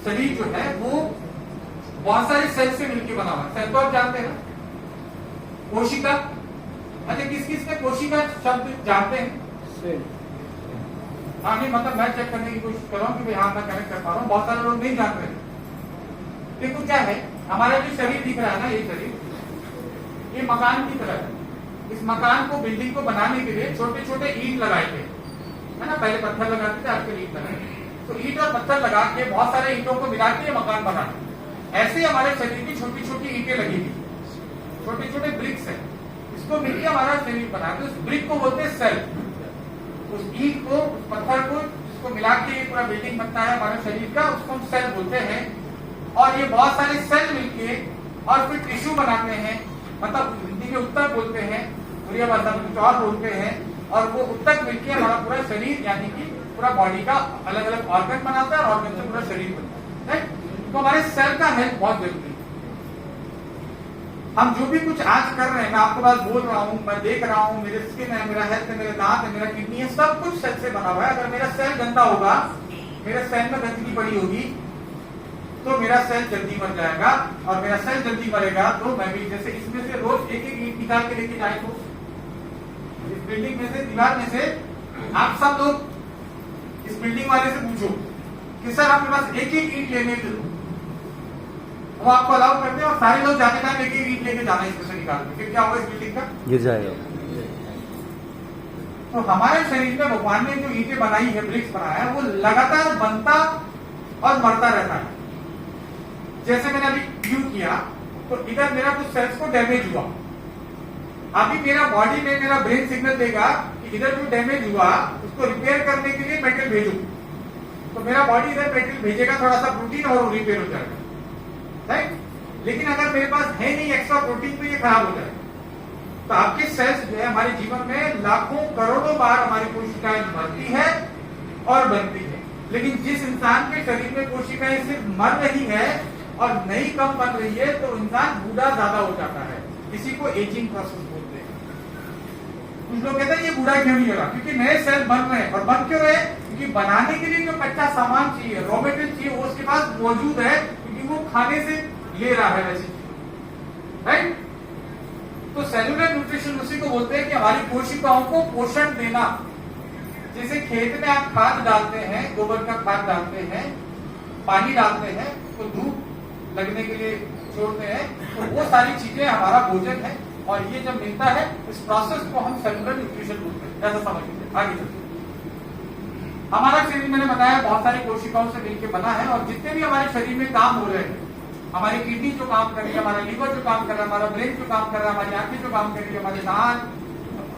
शरीर जो है वो बहुत सारे सेल से मिलकर बना हुआ है। सेल तो आप जानते हैं ना, कोशिका। अच्छा, किस किस में कोशिका शब्द जानते हैं? हाँ, नहीं मतलब मैं चेक करने की कोशिश कर रहा हूँ कि भाई हाँ मैं कनेक्ट कर पा रहा हूँ, बहुत सारे लोग नहीं जानते हैं। देखो क्या है, हमारा जो शरीर दिख रहा है ना, ये शरीर ये मकान की तरह है। इस मकान को, बिल्डिंग को बनाने के लिए छोटे छोटे ईंट लगाए थे, है ना। पहले पत्थर लगाते थे, आजकल ईंट लगाते। तो ईंट और पत्थर लगा के बहुत सारे ईंटों को मिला के मकान बना। ऐसे हमारे शरीर की छोटी छोटी ईंटें लगी थी, छोटे छोटे ब्रिक्स है, इसको मिलकर हमारा शरीर बना। तो उस ब्रिक को बोलते हैं सेल। उस ईंट को, उस पत्थर को, जिसको मिला के पूरा बिल्डिंग बनता है हमारे शरीर का, उसको हम सेल बोलते हैं। और ये बहुत सारे सेल मिलके और फिर टिश्यू बनाते हैं, मतलब हिंदी में उत्तक बोलते हैं, पूरी भाषा में कुछ और बोलते हैं। और वो उत्तक मिलके हमारा पूरा शरीर यानी कि पूरा बॉडी का अलग अलग ऑर्गन बनाता है और ऑर्गन से पूरा शरीर बनता है। तो हमारे सेल का हेल्थ बहुत जरूरी है। हम जो भी कुछ आज कर रहे हैं, मैं आपके पास बोल रहा हूँ, मैं देख रहा हूँ, मेरे स्किन है, मेरा हेल्थ है, मेरे दांत है, मेरा किडनी है, सब कुछ सेल से बना हुआ है। अगर मेरा सेल गंदा होगा, मेरे सेल में गंदगी पड़ी होगी, तो मेरा सेल जल्दी मर जाएगा। और मेरा सेल जल्दी मरेगा तो मैं भी, जैसे इसमें से रोज एक एक ईंट निकाल के लेके जाए, तो इस बिल्डिंग में से, दीवार में से, आप सब लोग इस बिल्डिंग वाले से पूछो कि सर आपके पास एक एक ईंट लेने के, वो आपको अलाउ करते हैं और सारे लोग जाने टाइम एक एक ईंट लेके जाना है इसमें से निकाल के, फिर क्या होगा इस बिल्डिंग का? गिर जाएगा। तो हमारे शरीर में भगवान ने जो ईंटें बनाई है, ब्रिक्स बनाया है, वो लगातार बनता और मरता रहता है। जैसे मैंने अभी व्यू किया तो इधर मेरा कुछ सेल्स को डैमेज हुआ, अभी मेरा बॉडी में मेरा ब्रेन सिग्नल देगा कि इधर जो डैमेज हुआ उसको रिपेयर करने के लिए मेटेरियल भेजो, तो मेरा बॉडी इधर मेटेरियल भेजेगा, थोड़ा सा प्रोटीन, और वो रिपेयर हो जाएगा, राइट। लेकिन अगर मेरे पास है नहीं एक्स्ट्रा प्रोटीन, तो ये खराब हो जाएगा। तो आपके सेल्स जो है हमारे जीवन में लाखों करोड़ों बार हमारी कोशिकाएं मरती है और बनती है। लेकिन जिस इंसान के शरीर में कोशिकाएं सिर्फ मर रही है और नहीं कम बन रही है, तो इंसान बूढ़ा ज्यादा हो जाता है। इसी को एजिंग प्रोसेस बोलते हैं। कुछ लोग कहते हैं ये बूढ़ा क्यों नहीं हो रहा, क्योंकि नए सेल बन रहे हैं। और बन क्यों रहे? क्योंकि बनाने के लिए जो कच्चा सामान चाहिए, रॉ मटेरियल चाहिए, वो उसके पास मौजूद है, क्योंकि वो खाने से ले रहा है वैसे, राइट। तो सेलुलर न्यूट्रिशन उसी को बोलते हैं कि हमारी कोशिकाओं को पोषण देना। जैसे खेत में आप खाद डालते हैं, गोबर का खाद डालते हैं, पानी डालते हैं, तो धूप लगने के लिए छोड़ते हैं, तो वो सारी चीजें हमारा भोजन है। और ये जब मिलता है, इस प्रोसेस को हम सेलुलर न्यूट्रिशन बोलते हैं। ऐसा समझ लीजिए। आगे चलते हमारा शरीर, मैंने बताया, बहुत सारी कोशिकाओं से मिलकर बना है। और जितने भी हमारे शरीर में काम हो रहे हैं, हमारी किडनी जो काम कर रही है, हमारा लीवर जो काम कर रहा है, हमारा ब्रेन जो काम कर रहा है, हमारी आंखें जो काम कर रही है, हमारे दांत,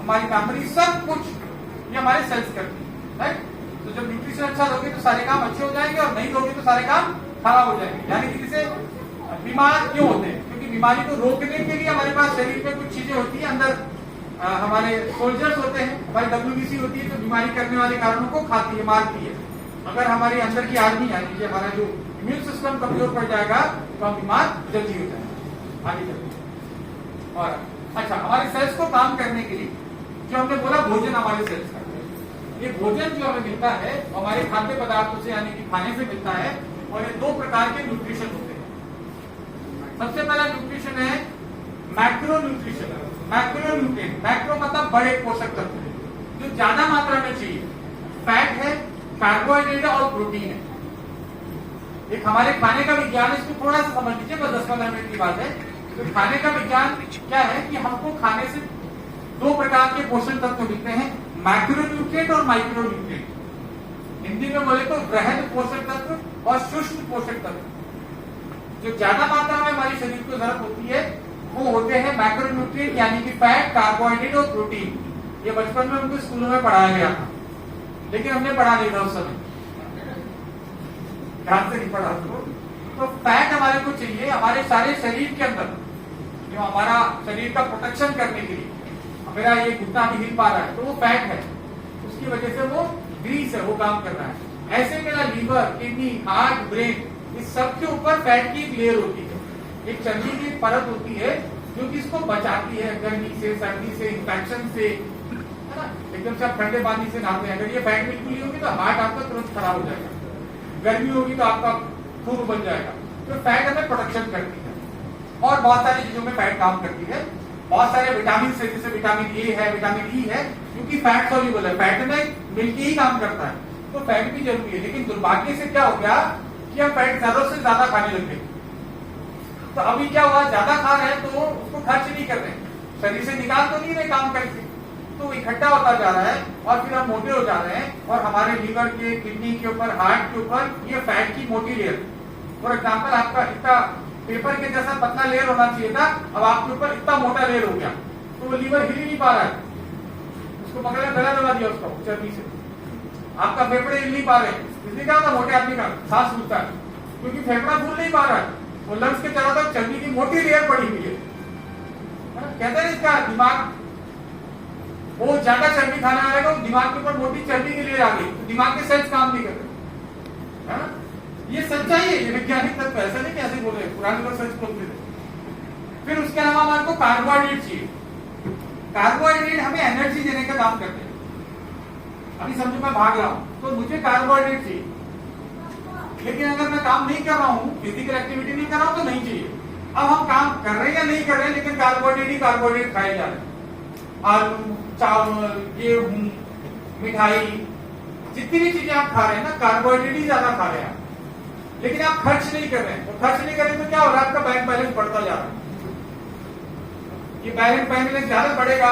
हमारी कामरी, सब कुछ ये हमारे सेल्स करती है, राइट। तो जब न्यूट्रिशन अच्छा दोगे तो सारे काम अच्छे हो जाएंगे, और नहीं दोगे तो सारे काम खराब हो जाएंगे। यानी कि जिसे बीमार क्यों होते हैं? क्योंकि बीमारी को रोकने के लिए हमारे पास शरीर में कुछ चीजें होती है, अंदर हमारे सोल्जर्स होते हैं, हमारी WBC होती है, जो बीमारी करने वाले कारणों को खाती है, मारती है। अगर हमारी अंदर की आर्मी, यानी कि हमारा जो इम्यून सिस्टम कमजोर पड़ जाएगा, तो हम बीमार जल्दी हो जाएंगे। आगे चलते। और अच्छा, हमारे सेल्स को काम करने के लिए जो हमने बोला, भोजन हमारे सेल्स करते हैं। ये भोजन जो हमें मिलता है हमारे खाद्य पदार्थों से, यानी कि खाने से मिलता है। और ये दो प्रकार के न्यूट्रिशन होते हैं। सबसे पहला न्यूट्रिशन है macro nutrition. Macro nutrient, macro मतलब बड़े पोषक तत्व, जो ज्यादा मात्रा में चाहिए। फैट है, कार्बोहाइड्रेट है और प्रोटीन है। एक हमारे खाने का विज्ञान, इसको थोड़ा सा समझ लीजिए, बस 10-15 मिनट की बात है। तो खाने का विज्ञान क्या है कि हमको खाने से दो प्रकार के पोषक तत्व मिलते हैं, मैक्रो न्यूट्रिएंट और माइक्रो न्यूट्रिएंट। हिंदी में बोले तो वृहद पोषक तत्व और सूक्ष्म पोषक तत्व। जो ज्यादा मात्रा में हमारे शरीर को जरूरत होती है, वो होते हैं मैक्रो न्यूट्रिएंट, यानी कि फैट, कार्बोहाइड्रेट और प्रोटीन। ये बचपन में उनको स्कूलों में पढ़ाया गया था, लेकिन हमने पढ़ा नहीं था उस समय, ध्यान से नहीं पढ़ा उसको। तो फैट हमारे को चाहिए हमारे सारे शरीर के अंदर, जो हमारा शरीर का प्रोटेक्शन करने के लिए। मेरा ये घुटना नहीं हिल पा रहा है, तो वो फैट है, उसकी वजह से वो ग्रीस है, वो काम कर रहा है। ऐसे मेरा लीवर, किडनी, हार्ट, ब्रेन, इस सब के ऊपर फैट की एक लेयर होती है, एक चर्बी की परत होती है, जो कि इसको बचाती है गर्मी से, सर्दी से, इंफेक्शन से, है ना। एकदम से आप ठंडे पानी से नहाते हैं, अगर ये फैट बिल्कुल नहीं होगी तो हार्ट आपका तुरंत खराब हो जाएगा। गर्मी होगी तो आपका खून बन जाएगा। तो फैट हमें प्रोटेक्शन करती है और बहुत सारी चीजों में फैट काम करती है। बहुत सारे विटामिन से, जैसे विटामिन ए है, विटामिन ई है, क्योंकि फैट सॉल्युबल है, फैट में मिलके ही काम करता है, तो फैट भी जरूरी है। लेकिन दुर्भाग्य से क्या हो गया कि हम फैट जरूरत से ज्यादा खाने लग गए। तो अभी क्या हुआ, ज्यादा खा रहे हैं तो उसको खर्च नहीं कर रहे, शरीर से निकाल तो नहीं रहे काम करके, तो इकट्ठा होता जा रहा है और फिर हम मोटे हो जा रहे हैं और हमारे लीवर के, किडनी के ऊपर, हार्ट के ऊपर ये फैट की मोटी लेयर, फॉर एग्जाम्पल आपका इतना पेपर के जैसा पतला लेयर होना चाहिए था, अब आपके ऊपर इतना मोटा लेयर हो गया, तो वो लीवर हिल ही नहीं पा रहा है, उसको पकड़ के गला दबा दिया उसको चर्बी से, आपका फेफड़े हिल नहीं पा रहे। इसलिए क्या होता है मोटे आदमी का सांस रुकता है, क्योंकि फेफड़ा फूल नहीं पा रहा है, वो लंग्स के चारों तरफ चर्बी की मोटी लेयर पड़ी हुई है। कहते हैं इसका दिमाग, वो ज्यादा चर्बी खाने वाले को दिमाग के ऊपर मोटी चर्बी की लेयर आ गई, तो दिमाग के सेल्स काम नहीं कर रहे, है ना? ये सच्चाई है, ये वैज्ञानिक तत्व, ऐसा नहीं कैसे बोल रहे, पुराने लोग सच बोलते थे। फिर उसके अलावा हमारे को कार्बोहाइड्रेट चाहिए। कार्बोहाइड्रेट हमें एनर्जी देने का काम करते हैं। अभी समझो मैं भाग रहा हूं तो मुझे कार्बोहाइड्रेट चाहिए, लेकिन अगर मैं काम नहीं कर रहा हूं, फिजिकल एक्टिविटी नहीं कर रहा हूं तो नहीं चाहिए। अब हम काम कर रहे हैं या नहीं कर रहे हैं, लेकिन कार्बोहाइड्रेट ही कार्बोहाइड्रेट खाए जा रहे हैं। आलू, चावल, गेहूं, मिठाई, जितनी भी चीजें आप खा रहे हैं ना, कार्बोहाइड्रेट ही ज्यादा खा रहे हैं, लेकिन आप खर्च नहीं कर रहे हैं। तो खर्च नहीं कर रहे तो क्या हो रहा है, आपका बैंक बैलेंस बढ़ता जा रहा है। ये बैंक बैलेंस ज्यादा बढ़ेगा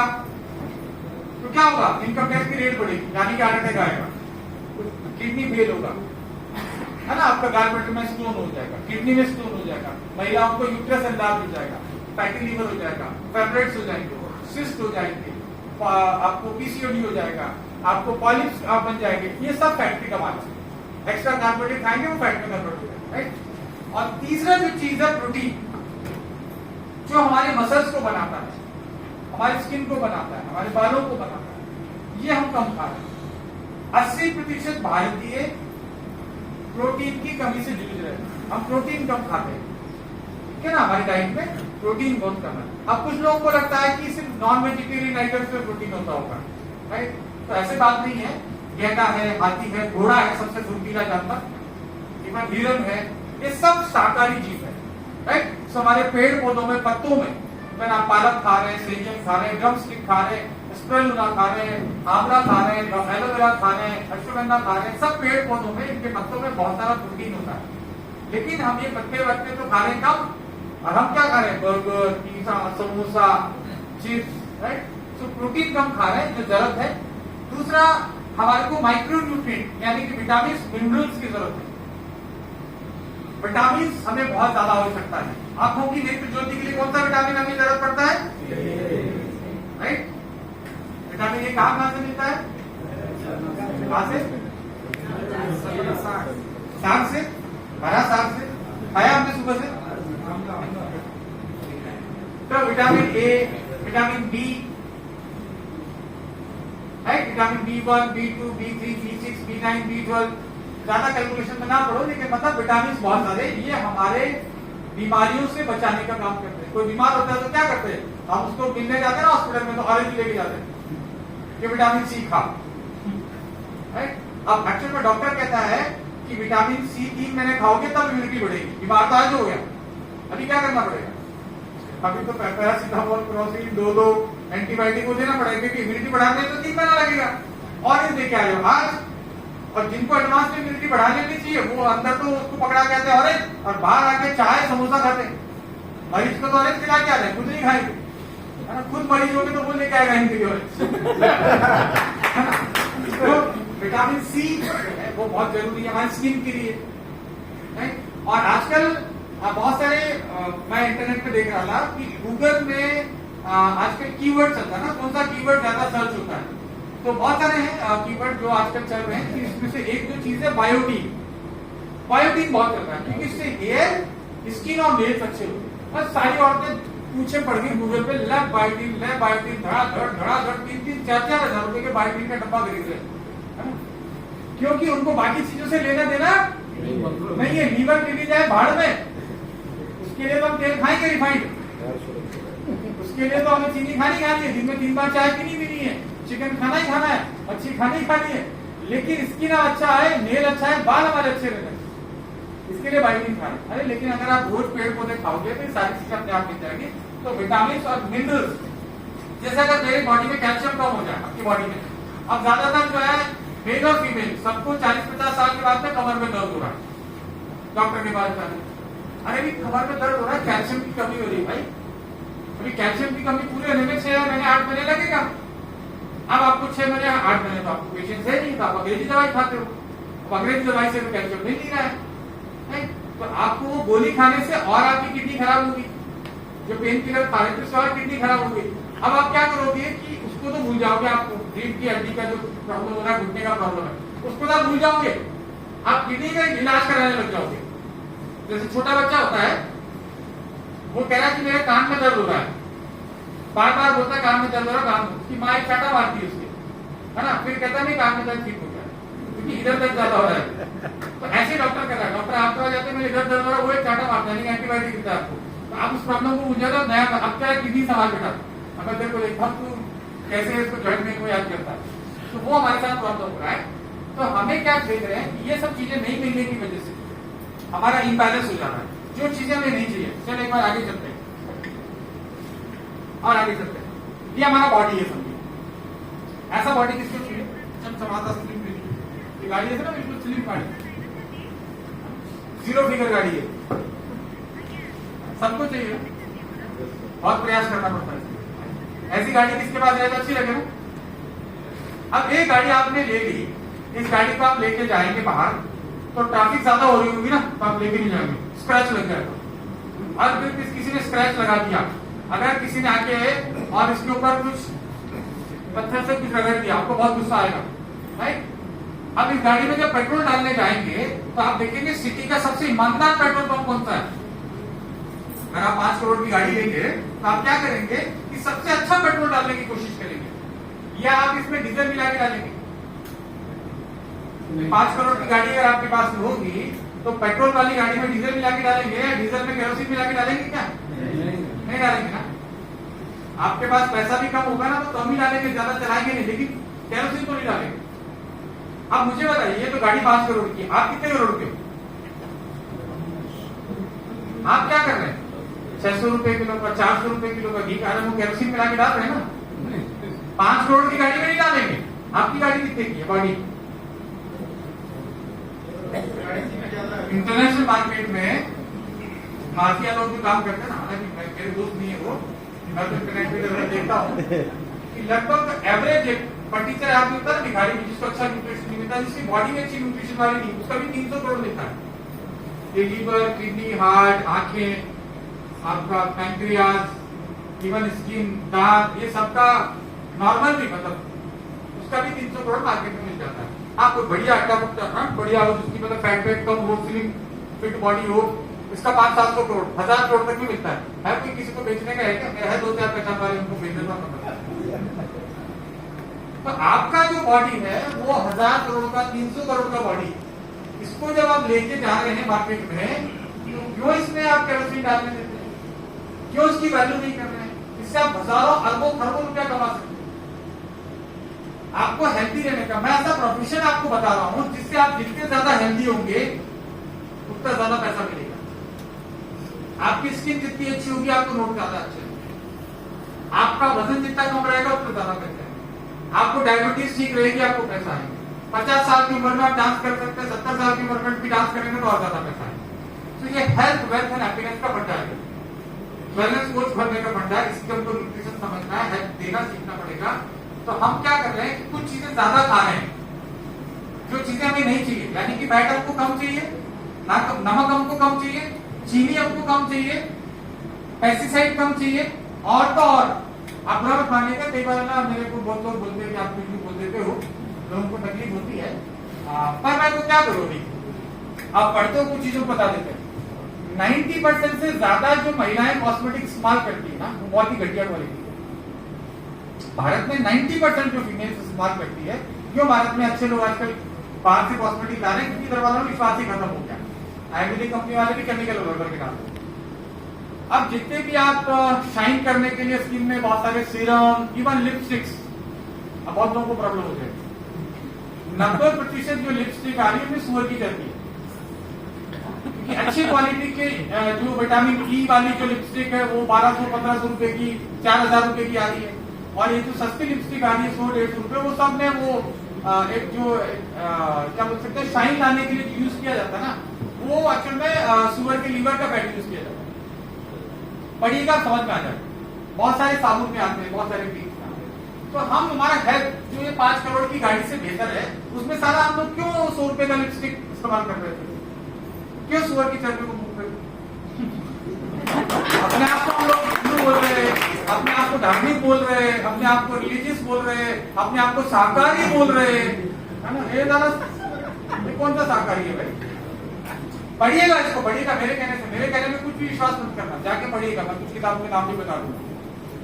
तो क्या होगा, इनकम टैक्स की रेट बढ़ेगी, यानी कि हार्ट अटैक आएगा, किडनी फेल होगा, है ना, आपका गालब्लैडर में स्टोन हो जाएगा, किडनी में स्टोन हो जाएगा, महिलाओं को यूट्रस एनलार्ज हो जाएगा, फैटी लीवर हो जाएगा, फाइब्रॉइड्स हो जाएंगे, सिस्ट हो जाएंगे, आपको पीसीओडी हो जाएगा, आपको पॉलिप्स बन जाएंगे। ये सब फैट की कमाल है। एक्स्ट्रा कार्बोहाइड्रेट खाएंगे वो फैट में कन्वर्ट हो जाएगा, राइट। और तीसरा जो चीज है प्रोटीन, जो हमारे मसल्स को बनाता है, हमारी स्किन को बनाता है, हमारे बालों को बनाता है, ये हम कम खा रहे हैं। 80% भारतीय प्रोटीन की कमी से जूझ रहे हैं। हम प्रोटीन कम खाते हैं, ठीक है ना, हमारी डाइट में प्रोटीन बहुत कम है। अब कुछ लोगों को लगता है कि सिर्फ नॉन वेजिटेरियन आइटम्स में प्रोटीन होता होगा, राइट, तो ऐसे बात नहीं है। गैंडा है, हाथी है, घोड़ा है, सबसे फुर्तीला जानवर, हिरन है, ये सब शाकाहारी जीव है, राइट। तो हमारे पेड़ पौधों में, पत्तों में, अगर आप पालक खा रहे हैं, सेजन खा रहे हैं, ड्रम स्टिक खा रहे हैं, स्प्रेलुना खा रहे हैं, आंवला खा रहे हैं, एलोवेरा खा रहे हैं, अश्वगंधा खा रहे हैं, सब पेड़ पौधों में, इनके पत्तों में बहुत सारा प्रोटीन होता है। लेकिन हम ये पत्ते वत्ते तो खा रहे हैं कम, और हम क्या खा रहे हैं, burger, pizza, samosa, chips, right. तो प्रोटीन कम खा रहे हैं, जो जरूरत है। दूसरा, हमारे को माइक्रो न्यूट्रिएंट यानी कि विटामिन, मिनरल्स की जरूरत है। विटामिन हमें बहुत ज्यादा आवश्यकता है। आंखों की नेत्र ज्योति के लिए कौन सा विटामिन हमें जरूरत पड़ता है, राइट। विटामिन ए कहां से मिलता है, कहां से, साग से, हरा साग से, खाया हमने सुबह से। तो vitamin A, vitamin B, right, vitamin B1, B2, B3, B6, B9, B12, ज्यादा कैलकुलेशन में ना पढ़ो, लेकिन मतलब विटामिन बहुत सारे, ये हमारे बीमारियों से बचाने का काम करते हैं। कोई बीमार होता है तो क्या करते हैं, हम उसको मिलने जाते हैं ना हॉस्पिटल में, तो ऑरेंज लेके जाते हैं कि विटामिन सी खा, राइट। अब एक्चुअल में डॉक्टर कहता है कि विटामिन सी 3 महीने खाओगे तब इम्यूनिटी बढ़ेगी। बीमार तो आज हो गया, अभी क्या करना पड़ेगा, अभी तो पैरासिटामोल, क्रोसिन, डोलो, एंटीबायोटिक को देना पड़ेगा, क्योंकि इम्यूनिटी बढ़ाने में तो 3 महीना लगेगा। और ये देखे आए आज, और जिनको एडवांस में इम्यूनिटी बढ़ाने नहीं चाहिए, वो अंदर तो उसको पकड़ा के आते हैं ऑरेंज, और बाहर आके चाय समोसा खाते हैं। मरीज को तो ऑरेंज खिला के आ रहे, खुद नहीं खाएंगे, है ना, खुद मरीज होंगे तो वो लेके आएगा इनके लिए तो विटामिन सी वो बहुत जरूरी है हमारी स्किन के लिए, राइट। और आजकल बहुत सारे मैं इंटरनेट पे देख रहा था कि गूगल में आजकल कीवर्ड चलता है ना, कौन सा कीवर्ड ज्यादा सर्च होता है, तो बहुत सारे हैं कीवर्ड जो आजकल चल रहे हैं। इसमें से एक जो चीज है बायोटीन, बायोटीन बहुत चल रहा है, क्योंकि इससे हेयर, स्किन और नेल्स अच्छे होते हैं। और सारी औरतें पूछे पड़ गई गूगल पे, लैब बायोटीन, धड़ाधड़ 3-4 हजार रुपए के बायोटीन का डब्बा खरीद रहे, क्योंकि उनको बाकी चीजों से लेना देना नहीं है। लीवर के लिए जाए भाड़ में, उसके लिए तो हम तेल खाएंगे रिफाइंड, उसके लिए तो हमें चीनी खानी है, दिन में 3 बार चाय पीनी भी नहीं है, चिकन खाना ही खाना है, मच्छी खानी ही खानी है। लेकिन स्किन अच्छा है, नेल अच्छा है, बाल हमारे अच्छे रहते हैं, इसके लिए बाइटिन खा रहे हैं। अरे लेकिन अगर आप रोज पेड़ पौधे खाओगे तो सारी चीजें अपने आप मिल जाएगी। तो विटामिन और मिनरल्स, जैसे अगर मेरी बॉडी में कैल्शियम कम हो जाए, आपकी बॉडी में, अब ज्यादातर जो है मेल और फीमेल सबको 40-50 साल के बाद में कमर में दर्द हो रहा है, डॉक्टर के पास जाने। अरे भी कमर में दर्द हो रहा है, कैल्शियम की कमी हो रही है भाई। अभी कैल्शियम की कमी पूरे होने में 6 महीने 8 महीने लगेगा। अब आपको 6 महीने 8 महीने तो आपको पेशेंस है नहीं, तो आप अंग्रेजी दवाई खाते हो। अब अंग्रेजी दवाई से तो कैल्शियम नहीं मिल रहा है, तो आपको वो गोली खाने से और आपकी किडनी खराब होगी। जो पेन किलर खा रहे थे उससे और किडनी खराब होगी। अब आप क्या करोगे कि उसको तो भूल जाओगे, आपको रीढ़ की हड्डी का जो प्रॉब्लम हो रहा है, घुटने का प्रॉब्लम है, उसको तो आप भूल जाओगे, आप किडनी का इलाज कराने लग जाओगे। जैसे छोटा बच्चा होता है, वो कह रहा है कि मेरे कान में दर्द हो रहा है, बार बार बोलता है कान में दर्द हो रहा है, कान में, उसकी माँ एक चाटा मारती है उसके, है ना, फिर कहता है नहीं कान में दर्द ठीक हो गया, क्योंकि इधर दर्द ज्यादा हो रहा है। तो ऐसे डॉक्टर कह रहा है, डॉक्टर आप तो जाते हैं मेरे इधर दर्द हो रहा है, वो एक चाटा मारता है, नहीं एंटीबायोटिक देता है आपको, तो आप उस प्रॉब्लम को भूल जाते हो। नया अब क्या है, किडनी संभाल बेटा, अगर तेरे को देखा तू कैसे इसको जॉइंट में को याद करता है, तो वो हमारे साथ प्रॉब्लम हो रहा है। तो हमें क्या देख रहे हैं, ये सब चीजें नहीं मिलने की वजह से हमारा इम्बैलेंस हो जा रहा है, जो चीजें हमें नहीं चाहिए। चलो एक बार आगे चलते हैं और आगे चलते हैं। ये हमारा बॉडी है, समझिए ऐसा बॉडी किसको चाहिए, जब समाता स्लिम ये गाड़ी है ना, बिल्कुल स्लिम गाड़ी, 0 फिगर गाड़ी है, सबको चाहिए, बहुत प्रयास करना पड़ता है। ऐसी गाड़ी किसके पास रहे तो अच्छी लगे ना। अब एक गाड़ी आपने ले ली, इस गाड़ी को आप लेके जाएंगे बाहर, तो ट्रैफिक ज्यादा हो रही होगी ना, तो आप लेके नहीं जाएंगे, स्क्रैच लग जाएगा। और फिर किसी ने स्क्रैच लगा दिया, अगर किसी ने आके और इसके ऊपर कुछ पत्थर से कुछ रगड़ दिया, आपको बहुत गुस्सा आएगा, राइट। अब इस गाड़ी में जब पेट्रोल डालने जाएंगे तो आप देखेंगे सिटी का सबसे ईमानदार पेट्रोल पंप कौन सा है। अगर आप 5 करोड़ की गाड़ी लेंगे तो आप क्या करेंगे कि सबसे अच्छा पेट्रोल डालने की कोशिश करेंगे, या आप इसमें डीजल मिला के डालेंगे। 5 करोड़ की गाड़ी अगर आपके पास होगी तो पेट्रोल वाली गाड़ी में डीजल मिला के डालेंगे, या डीजल में केरोसिन मिला के डालेंगे, क्या नहीं डालेंगे ना। आपके पास पैसा भी कम होगा ना, तो कम ही डालेंगे, ज्यादा चलाएंगे नहीं, लेकिन केरोसिन तो नहीं डालेंगे। अब मुझे बताइए, ये तो गाड़ी 5 करोड़ की, आप कितने करोड़ के, आप क्या कर रहे हैं, 600 रुपए किलो का, 400 रुपए किलो का घी खा रहे हैं, वो केरोसिन मिला के डाल रहे हैं ना। 5 करोड़ की गाड़ी में नहीं डालेंगे। आपकी गाड़ी कितने की है बॉडी, इंटरनेशनल मार्केट में माफिया लोग भी काम करते हैं ना, हालांकि मेरे दोस्त नहीं है वो, मैं तो इंटरनेट पे देखता हूँ कि लगभग एवरेज एक फर्नीचर आदमी होता है भिखारी, जिसको अच्छा न्यूट्रिशन नहीं मिलता, जिसकी बॉडी में अच्छी न्यूट्रिशन वाली नहीं, उसका भी 300 करोड़ मिलता है। लीवर, किडनी, हार्ट, आंखें, आपका पैंक्रियाज, इवन स्किन, दांत, ये सबका नॉर्मल भी, मतलब उसका भी 300 करोड़ मार्केट में मिल जाता है। आपको बढ़िया अट्टा पुट्टा बढ़िया हो, जिसकी मतलब फैट वेट कम हो, स्लिम फिट बॉडी हो, इसका 500-700 करोड़ 1000 करोड़ तक भी मिलता है कोई किसी को बेचने का है क्या, मेरा है 2-4 पहचान वाले, उनको बेच देता हूं। तो आपका जो बॉडी है वो 1000 करोड़ का, 300 करोड़ का बॉडी, इसको जब आप लेके जा रहे हैं मार्केट में, तो क्यों इसमें आप केरोसिन डालने देते हैं, क्यों इसकी वैल्यू नहीं कर रहे हैं। इससे आप हजारों अरबों खरबों रुपया कमा सकते हैं। आपको हेल्थी रहने का मैं ऐसा प्रोफेशन आपको बता रहा हूं, जिससे आप जितने ज्यादा हेल्थी होंगे उतना ज्यादा पैसा मिलेगा। आपकी स्किन जितनी अच्छी होगी, आपको नोट ज्यादा अच्छे होंगे, आपका वजन जितना कम रहेगा उतना ज्यादा पैसा है, आपको डायबिटीज ठीक रहेगी, आपको पैसा आएगा। 50 साल की उम्र में आप डांस कर सकते हैं, 70 साल की उम्र में भी डांस करेंगे तो और ज्यादा पैसा है। तो ये हेल्थ, वेल्थ एंड हैप्पीनेस का फंडा है, वेलनेस कोच भरने का फंडा है। इसके हमको न्यूट्रिशन समझना है, हेल्थ देना सीखना पड़ेगा। तो हम क्या कर रहे हैं कि कुछ चीजें ज्यादा खा रहे हैं, जो चीजें हमें नहीं चाहिए, यानी कि फैट हमको कम चाहिए, नमक हमको कम चाहिए, चीनी हमको कम चाहिए, पेस्टिसाइड कम चाहिए, और तो और आप बुरा मत मानिएगा, कई बार ना मेरे को बहुत लोग बोलते हैं कि आप कुछ बोल देते हो, लोगों को तकलीफ होती है, पर मैं तो क्या करूँ, आप पढ़ते हो कुछ चीजों को बता देते हैं। 90% से ज्यादा जो महिलाएं कॉस्मेटिक इस्तेमाल करती है ना, वो बहुत ही घटिया क्वालिटी है। भारत में 90% जो फीमेल्स इस्तेमाल करती है, क्यों भारत में अच्छे लोग आजकल बाहर से कॉस्मेटिक ला रहे हैं, क्योंकि घर वालों में विश्वास ही खत्म हो गया, आयुर्वेदिक कंपनी वाले भी केमिकल भर के डालते हैं। अब जितने भी आप शाइन करने के लिए स्किन में बहुत सारे सीरम, इवन लिपस्टिक्स, अब बहुत लोगों को प्रॉब्लम हो जाएगी। 90% जो लिपस्टिक आ रही है उसमें सुअर की जाती है, कि अच्छी क्वालिटी के जो विटामिन ई वाली जो लिपस्टिक है वो 1200-1500 रुपए की, 4000 रुपए की आ रही है, और ये जो सस्ती लिपस्टिक आ रही है 100-150 रुपए, वो सब में वो एक जो क्या बोल सकते हैं शाइन लाने के लिए यूज किया जाता है ना, वो एक्चुअल में सुअर के लीवर का फैट यूज किया जाता है। पढ़िएगा समझ में आ जाए। बहुत सारे साबुन में आते हैं, बहुत सारे क्रीम में आते हैं। तो हम हमारा हेल्थ जो ये 5 करोड़ की गाड़ी से बेहतर है, उसमें सारा हम लोग क्यों 100 रुपए का लिपस्टिक इस्तेमाल कर रहे थे? क्यों सुअर की चर्बी को मुंह पे अपने आप को हम लोग हिंदू बोल रहे हैं, अपने आप को धार्मिक बोल रहे हैं, अपने आप को रिलीजियस बोल रहे हैं, अपने आप को शाकाहारी बोल रहे हैं, है ना? ये दादा ये कौन सा शाकाहारी है भाई? पढ़िएगा इसको, पढ़िएगा। मेरे कहने में कुछ भी विश्वास मत करना, जाके पढ़िएगा, मैं कुछ किताबों के नाम भी बता दूंगा।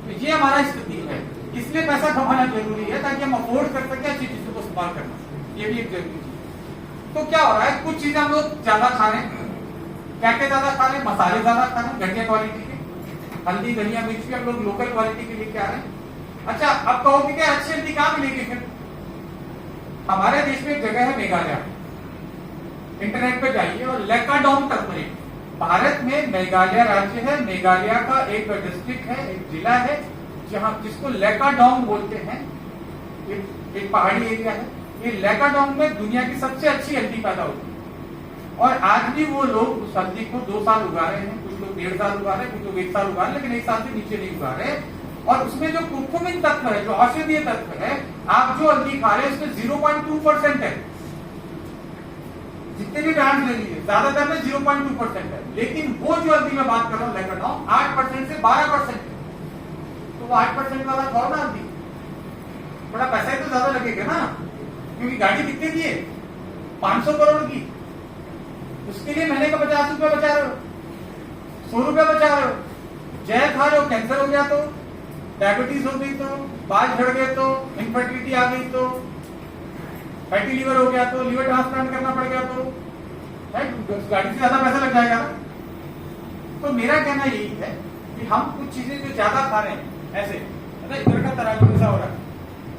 तो ये हमारा स्थिति है, इसलिए पैसा कमाना जरूरी है ताकि हम अफोर्ड कर सके अच्छी चीजों को इस्तेमाल करना, ये भी एक जरूरी चीज। तो क्या हो रहा है, कुछ चीजें हम लोग ज्यादा खा रहे हैं। क्या क्या ज्यादा खा रहे हैं? मसाले ज्यादा खा रहे हैं, घटिया क्वालिटी के, हल्दी धनिया मिर्च भी हम लोग लोकल क्वालिटी के लेके आ रहे हैं। अच्छा, अब कहोगे क्या अच्छी हल्दी कहाँ मिलेगी फिर? हमारे देश में एक जगह है मेघालय, इंटरनेट पे जाइए और लेकाडोंग टर्मरिक, भारत में मेघालय राज्य है, मेघालय का एक डिस्ट्रिक्ट है, एक जिला है जहां जिसको लेकाडोंग बोलते हैं, एक पहाड़ी एरिया है। ये लेकाडोंग में दुनिया की सबसे अच्छी हल्दी पैदा होती है, और आज भी वो लोग उस हल्दी को 2 साल उगा रहे हैं, कुछ लोग 1.5 साल उगा रहे हैं, कुछ लोग 1 साल उगा रहे हैं, लेकिन 1 साल से नीचे नहीं उगा रहे। और उसमें जो कुर्कुमिन तत्व है, जो औषधीय तत्व है, आप जो हल्दी खा रहे हैं उसमें 0.2% है। जितने भी ब्रांड ले लीजिए, ज्यादातर में 0.2% है, लेकिन वो जो हल्दी मैं बात कर रहा हूँ लेकाडोंग 8% से 12% है। तो वो 8% वाला खाओ ना हल्दी, बड़ा पैसा ही तो ज्यादा लगेगा ना, क्योंकि गाड़ी कितने की है? 500 करोड़ की। उसके लिए महीने का 50 रुपए बचा रहे हो, 100 रुपए बचा रहे हो। जय खा रहे हो, कैंसर हो गया तो, डायबिटीज हो गई तो, बाल झड़ गए तो, इनफर्टिलिटी आ गई तो, फैटी लीवर हो गया तो, लीवर ट्रांसप्लांट करना पड़ गया तो, गाड़ी से ज्यादा पैसा लग जाएगा। तो मेरा कहना यही है कि हम कुछ चीजें जो ज्यादा खा रहे हैं, ऐसे इधर का तराजू ऐसा हो रहा है,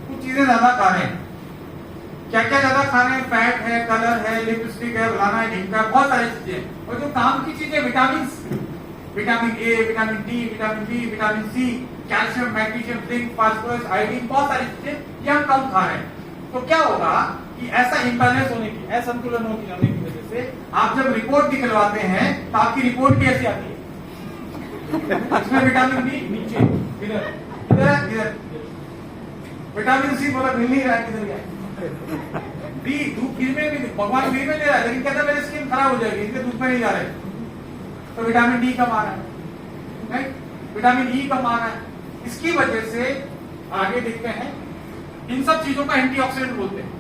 कुछ चीजें ज्यादा खा रहे हैं। क्या क्या ज्यादा खा रहे हैं? फैट है, कलर है, लिपस्टिक है, फलाना है, ढिमका है, बहुत सारी चीजें। और जो काम की चीजें, vitamin A, vitamin D, vitamin B, vitamin C, calcium, magnesium, zinc, phosphorus, iodine, बहुत सारी चीजें ये हम कम खा रहे हैं। तो क्या होगा कि ऐसा इम्बैलेंस होने की, असंतुलन होने की वजह से आप जब रिपोर्ट निकलवाते हैं तो आपकी रिपोर्ट कैसी आती है? इसमें विटामिन बी नीचे, इधर इधर इधर, विटामिन सी बोला मिल नहीं रहा है, किधर गया? डी धूप फ्री में भी, भगवान फ्री में दे रहा है, लेकिन कहता है मेरी स्किन खराब हो जाएगी, इसलिए धूप में नहीं जा रहे। तो विटामिन डी कम आ रहा है, विटामिन ई कम आ रहा है। इसकी वजह से आगे देखते हैं, इन सब चीजों को एंटीऑक्सीडेंट बोलते हैं।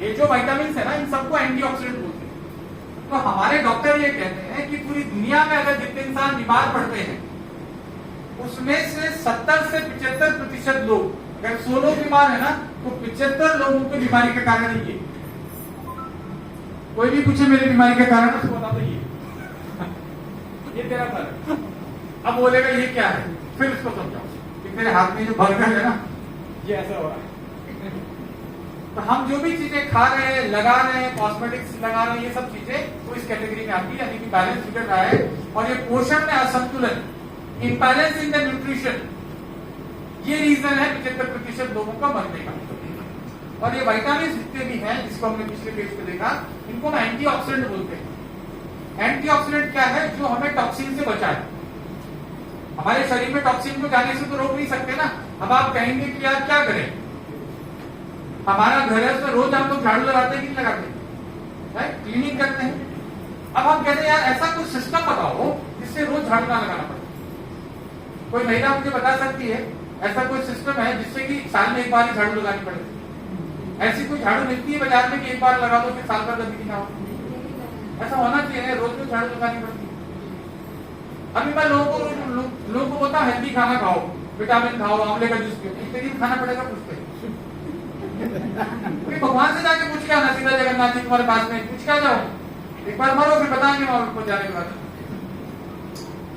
ये जो विटामिन है ना, इन सबको एंटीऑक्सीडेंट बोलते हैं। तो हमारे डॉक्टर ये कहते हैं कि पूरी दुनिया में अगर जितने इंसान बीमार पड़ते हैं, उसमें से 70 से 75% लोग, अगर 100 लोग बीमार है ना, तो 75 लोगों की बीमारी का कारण ये। कोई भी पूछे मेरी बीमारी का कारण, उसको बता दो ये तेरा कारण। अब बोलेगा ये क्या है, फिर उसको समझाओ कि तेरे हाथ में जो बर्गर है ना, ये ऐसा हो रहा है। तो हम जो भी चीजें खा रहे हैं, लगा रहे हैं, कॉस्मेटिक्स लगा रहे हैं, ये सब चीजें वो इस कैटेगरी में आती है, यानी कि बैलेंस बिगड़ रहा है। और ये पोषण में असंतुलन, इम्बैलेंस इन द न्यूट्रिशन, ये रीजन है 75% लोगों का मरने का। और ये विटामिन जितने भी हैं, जिसको हमने पिछले पेज पे देखा, इनको हम एंटीऑक्सीडेंट बोलते हैं। एंटीऑक्सीडेंट क्या है? जो हमें टॉक्सिन से बचाए। हमारे शरीर में टॉक्सिन को जाने से तो रोक नहीं सकते ना। अब आप कहेंगे कि यार क्या करें, हमारा घर है उसमें रोज हम लोग झाड़ू लगाते हैं कि नहीं लगाते, क्लीनिंग करते हैं। अब हम कहते हैं यार ऐसा कुछ सिस्टम बताओ जिससे रोज झाड़ू ना लगाना पड़े। कोई महिला मुझे बता सकती है ऐसा कोई सिस्टम है जिससे कि साल में एक बार ही झाड़ू लगानी पड़े? ऐसी कोई झाड़ू मिलती है बाजार में कि एक बार लगा दो फिर साल भर गंदगी ना हो? ऐसा होना चाहिए, रोज रोज झाड़ू लगानी पड़ती है। अभी मैं लोगों को बोलता हेल्दी खाना खाओ, विटामिन खाओ, आंवले का जूस पियो, कितने दिन खाना पड़ेगा पूछते भगवान से जाके पूछ के आना, सीधा जगन्नाथ जी तुम्हारे पास में पूछ के आ जाओ, एक बार मरो फिर बताएंगे वहां जाने के बाद।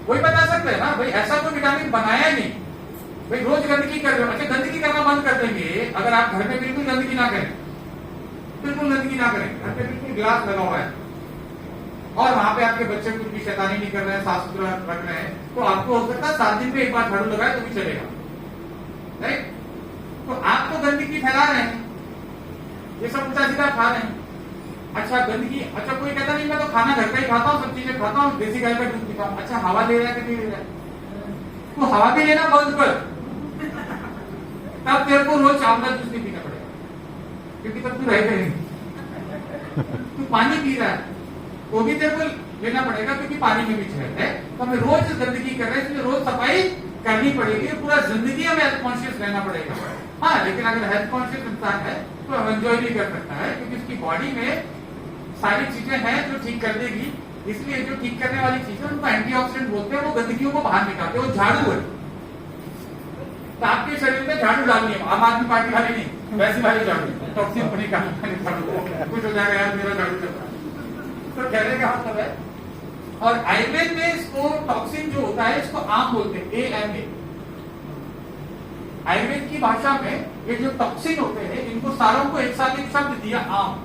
वही बता सकते हैं ना भाई, ऐसा कोई विटामिन बनाया ही नहीं भाई। रोज गंदगी कर रहे हो, अच्छा गंदगी करना बंद कर देंगे अगर आप घर में बिल्कुल गंदगी ना करें, बिल्कुल गंदगी ना करें, घर पे बिल्कुल गिलास लगा हुआ है, और वहां पे आपके बच्चे कुछ भी शैतानी नहीं कर रहे हैं, साफ सुथरा रख रहे हैं, तो आपको हो सकता है 7 दिन में एक बार झाड़ू लगाए तो भी चलेगा, राइट? तो आप तो गंदगी फैला रहे हैं, ये सब उल्टा सीधा खा रहे हैं। अच्छा गंदगी, अच्छा कोई कहता नहीं मैं तो खाना घर का ही खाता हूँ, सब चीजें खाता हूँ, देसी गाय का दूध पीता हूँ। अच्छा हवा ले रहा है कि नहीं ले रहा है? तो हवा भी लेना बंद कर, तब तेरे को रोज चावला जूस नहीं पीना पड़ेगा, क्योंकि तब तू रहेगा नहीं। तू पानी पी रहा है वो भी तेरे को लेना पड़ेगा, क्योंकि पानी में भी जहर है। तो हमें रोज गंदगी कर रहे हैं, इसलिए रोज सफाई करनी पड़ेगी, पूरा जिंदगी हमें हेल्थ कॉन्शियस रहना पड़ेगा। हाँ, लेकिन अगर हेल्थ कॉन्शियस इंसान है तो हम एंजॉय नहीं कर सकता है, क्योंकि उसकी बॉडी में सारी चीजें हैं जो ठीक कर देगी। इसलिए जो ठीक करने वाली चीजें उनको एंटीऑक्सीडेंट बोलते हैं, वो गंदगियों को बाहर निकालते हैं, वो झाड़ू है। तो आपके शरीर में झाड़ू डालनी है, आम आदमी पार्टी वाली नहीं, वैसी वाली झाड़ू, टॉक्सिन को निकालने वाली झाड़ू। कुछ हो जाएगा यार मेरा झाड़ू चल रहा है, तो कहने का मतलब है। और आयुर्वेद में इसको टॉक्सिन जो होता है इसको आम बोलते हैं, AMA। आयुर्वेद की भाषा में ये जो टॉक्सिन होते हैं इनको सारों को एक साथ एक शब्द दिया, आम।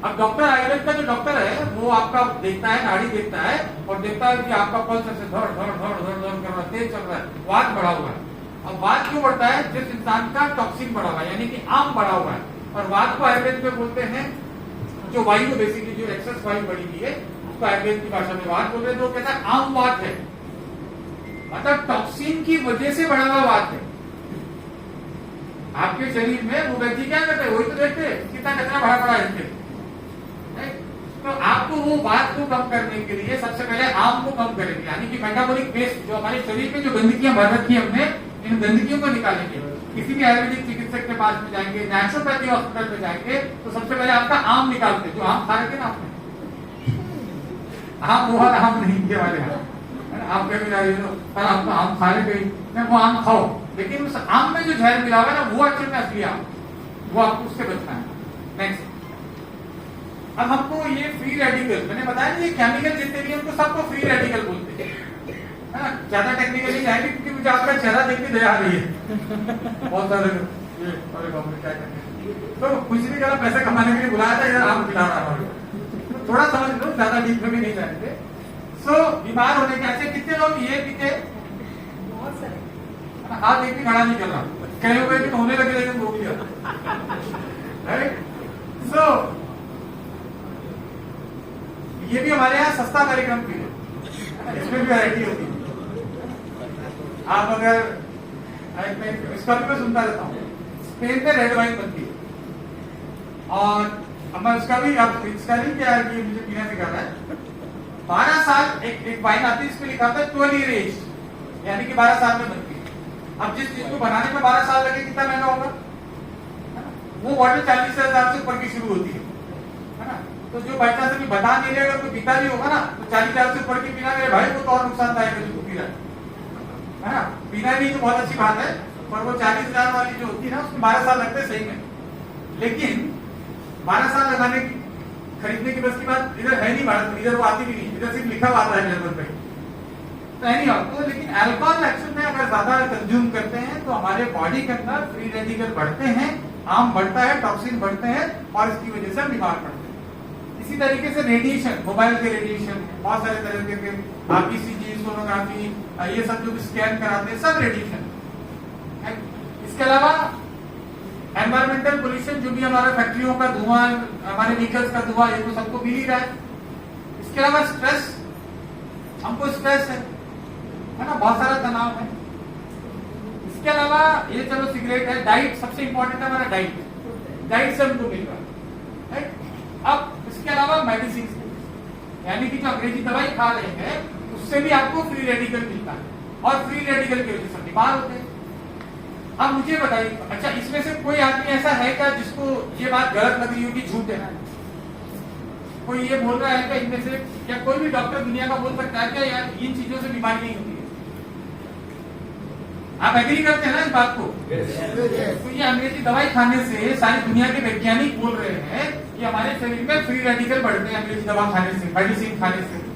अब डॉक्टर, आयुर्वेद का जो डॉक्टर है वो आपका देखता है, नाड़ी देखता है और देखता है कि आपका पल्स ऐसे धड़ धड़ धड़ धड़ धड़ कर रहा है, तेज चल रहा है, वात बढ़ा हुआ है। अब वात क्यों बढ़ता है? जिस इंसान का टॉक्सिन बढ़ा हुआ है, यानी कि आम बढ़ा हुआ है। और वात को आयुर्वेद में बोलते हैं जो वायु, बेसिकली जो एक्सेस वायु बढ़ी हुई है उसको आयुर्वेद की भाषा में वात बोल रहे हैं। तो कहता है आम वात है, मतलब टॉक्सिन की वजह से बढ़ा हुआ वात है। आपके शरीर में वो व्यक्ति क्या करते हैं, वही तो देखते हैं कितना कचरा भरा पड़ा है। तो आपको वो बात को कम करने के लिए सबसे पहले आम को कम करेंगे, यानी कि मेटाबॉलिक वेस्ट, जो हमारे शरीर में जो गंदगियां भर रखी है हमने, इन गंदगियों को निकालेंगे। किसी भी आयुर्वेदिक चिकित्सक के पास में जाएंगे, नेचुरोपैथी हॉस्पिटल में जाएंगे, तो सबसे पहले आपका आम निकालते हैं, जो आम खा रहे थे ना आपने, आम वो वाला आम नहीं, ये वाले आप कभी सर आप तो आम खा रहे थे, वो आम खाओ, लेकिन उस आम में जो जहर मिला हुआ है ना वो एक्चुअल में असली आम, वो आपको उससे बचना है। नेक्स्ट, अब हमको ये फ्री रेडिकल, मैंने बताया ये केमिकल जितने भी हमको सबको फ्री रेडिकल बोलते हैं, है ना? ज्यादा टेक्निकल नहीं जाएंगे क्योंकि मुझे आपका चेहरा देख के दया आ रही है बहुत सारे ये, अरे बाप रे क्या करेंगे। तो कुछ भी ज्यादा पैसे कमाने के लिए बुलाया था, इधर आम खिला रहा है, तो थोड़ा समझ लो, ज्यादा डीप में भी नहीं जाएंगे। सो बीमार होने के ऐसे कितने लोग ये पीते, बहुत सारे, हाथ एक भी खड़ा नहीं कर रहा, कहे हुए कि होने लगे लेकिन रोक दिया, राइट? सो ये भी हमारे यहाँ सस्ता कार्यक्रम भी है, इसमें भी वैरायटी होती है। आप अगर इसका भी मैं सुनता रहता हूँ, स्पेन में रेड वाइन बनती है, और अब मैं उसका भी, आप इसका नहीं क्या है कि मुझे पीना सिखा रहा है। 12 साल एक वाइन आती है, इसमें लिखा होता है 12 year age, यानी कि 12 साल में बनती है। अब जिस चीज को बनाने में 12 साल लगे, कितना महंगा होगा, वो बॉटल 40,000 से ऊपर की शुरू होती है ना? तो जो बाई चांस अभी बता नहीं रहेगा, तो पीता नहीं होगा ना, तो 40,000 से ऊपर की पीना मेरे भाई वो तो और नुकसानदायक है जिसको पी रहा है ना? पीना नहीं तो बहुत अच्छी बात है, पर वो 40,000 वाली जो होती है ना उसमें 12 साल लगते हैं सही में। लेकिन 12 साल लगाने की, खरीदने की बस की बात इधर है नहीं भारत में, इधर वो आती भी नहीं, इधर सिर्फ लिखा हुआ आता है लेबल पे, तो है नहीं आपको। लेकिन अल्कोहल एक्चुअल में अगर ज्यादा कंज्यूम करते हैं तो हमारे बॉडी के अंदर फ्री रेडिकल बढ़ते हैं, आम बढ़ता है, टॉक्सिन बढ़ते हैं, और इसकी वजह से बीमार पड़ते हैं। इसी तरीके से रेडिएशन, मोबाइल के रेडिएशन, बहुत सारे तरह के आप ECG, सोनोग्राफी, ये सब जो स्कैन कराते हैं सब रेडिएशन। इसके अलावा एनवायरमेंटल पोल्यूशन, जो भी हमारा फैक्ट्रियों का धुआं, हमारे व्हीकल्स का धुआं, ये तो सबको मिल ही रहा है। इसके अलावा स्ट्रेस, हमको स्ट्रेस है ना, बहुत सारा तनाव है। इसके अलावा ये चलो सिगरेट है, डाइट सबसे इंपॉर्टेंट है हमारा, डाइट से हमको मिल रहा है। अब इसके अलावा मेडिसिन, यानी कि जो अंग्रेजी दवाई खा रहे हैं उससे भी आपको फ्री रेडिकल मिलता है, और फ्री रेडिकल की वजह से बीमार होते हैं। अब मुझे बताइए, अच्छा इसमें से कोई आदमी ऐसा है क्या जिसको ये बात गलत लग रही हो कि झूठ है? कोई ये बोल रहा है क्या इनमें से, क्या कोई भी डॉक्टर दुनिया का बोल सकता है क्या यार इन चीजों से बीमारी नहीं होती है? आप एग्री करते हैं ना इस बात को? तो ये अंग्रेजी दवाई खाने से सारी दुनिया के वैज्ञानिक बोल रहे हैं कि हमारे शरीर में फ्री रेडिकल बढ़ते हैं अंग्रेजी दवा खाने से, मेडिसिन खाने से,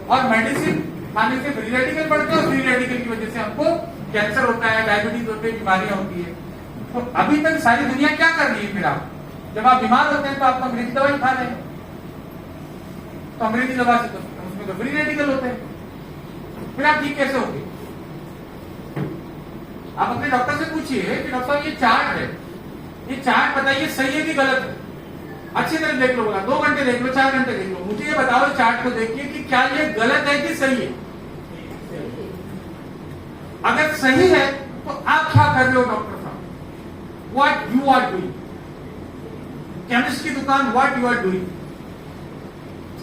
और मेडिसिन खाने से फ्री रेडिकल बढ़ते हैं, और फ्री रेडिकल की वजह से हमको कैंसर होता है, डायबिटीज होते हैं, बीमारियां होती है। तो अभी तक सारी दुनिया क्या कर रही है? फिर आप जब आप बीमार होते हैं तो आप अंग्रेजी दवाई खा रहे हैं, तो अंग्रेजी दवा से तो उसमें तो फ्री रेडिकल होते हैं, फिर आप ठीक कैसे होंगे? आप अपने डॉक्टर से पूछिए कि डॉक्टर साहब ये चार्ट है, ये चार्ट बताइए सही है कि गलत है। अच्छी तरह देख लो, बोला 2 घंटे देख लो, 4 घंटे देख लो, मुझे ये बताओ चार्ट को देखिए कि क्या ये गलत है कि सही है। अगर सही है तो आप क्या कर रहे हो डॉक्टर साहब? What you are doing. Chemist की दुकान, व्हाट यू आर डूइंग।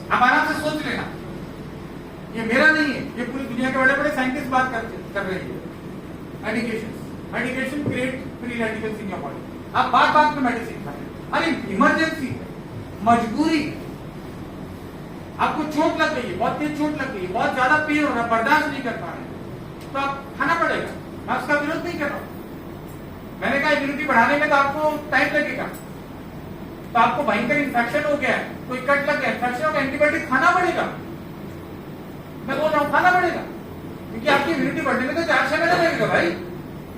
आप आराम से सोच लेना, ये मेरा नहीं है, ये पूरी दुनिया के बड़े बड़े साइंटिस्ट बात कर रहे हैं। Medication create free radicals in your body. आप बात बात में मेडिसिन खा रहे हैं, अरे इमरजेंसी है, मजबूरी, आपको चोट लग गई है, बहुत तेज चोट लग गई है, बहुत ज्यादा पेन हो रहा है, बर्दाश्त नहीं कर पा रहे, तो आप खाना पड़ेगा। मैं उसका विरोध नहीं कर रहा हूं। मैंने कहा इम्यूनिटी बढ़ाने में तो आपको टाइम लगेगा, तो आपको भयंकर इंफेक्शन हो गया है, कोई कट लग गया, इंफेक्शन हो गया, एंटीबायोटिक खाना पड़ेगा। मैं बोल रहा हूं खाना पड़ेगा, क्योंकि आपकी इम्यूनिटी बढ़ने में तो 4-6 महीने लगेगा भाई,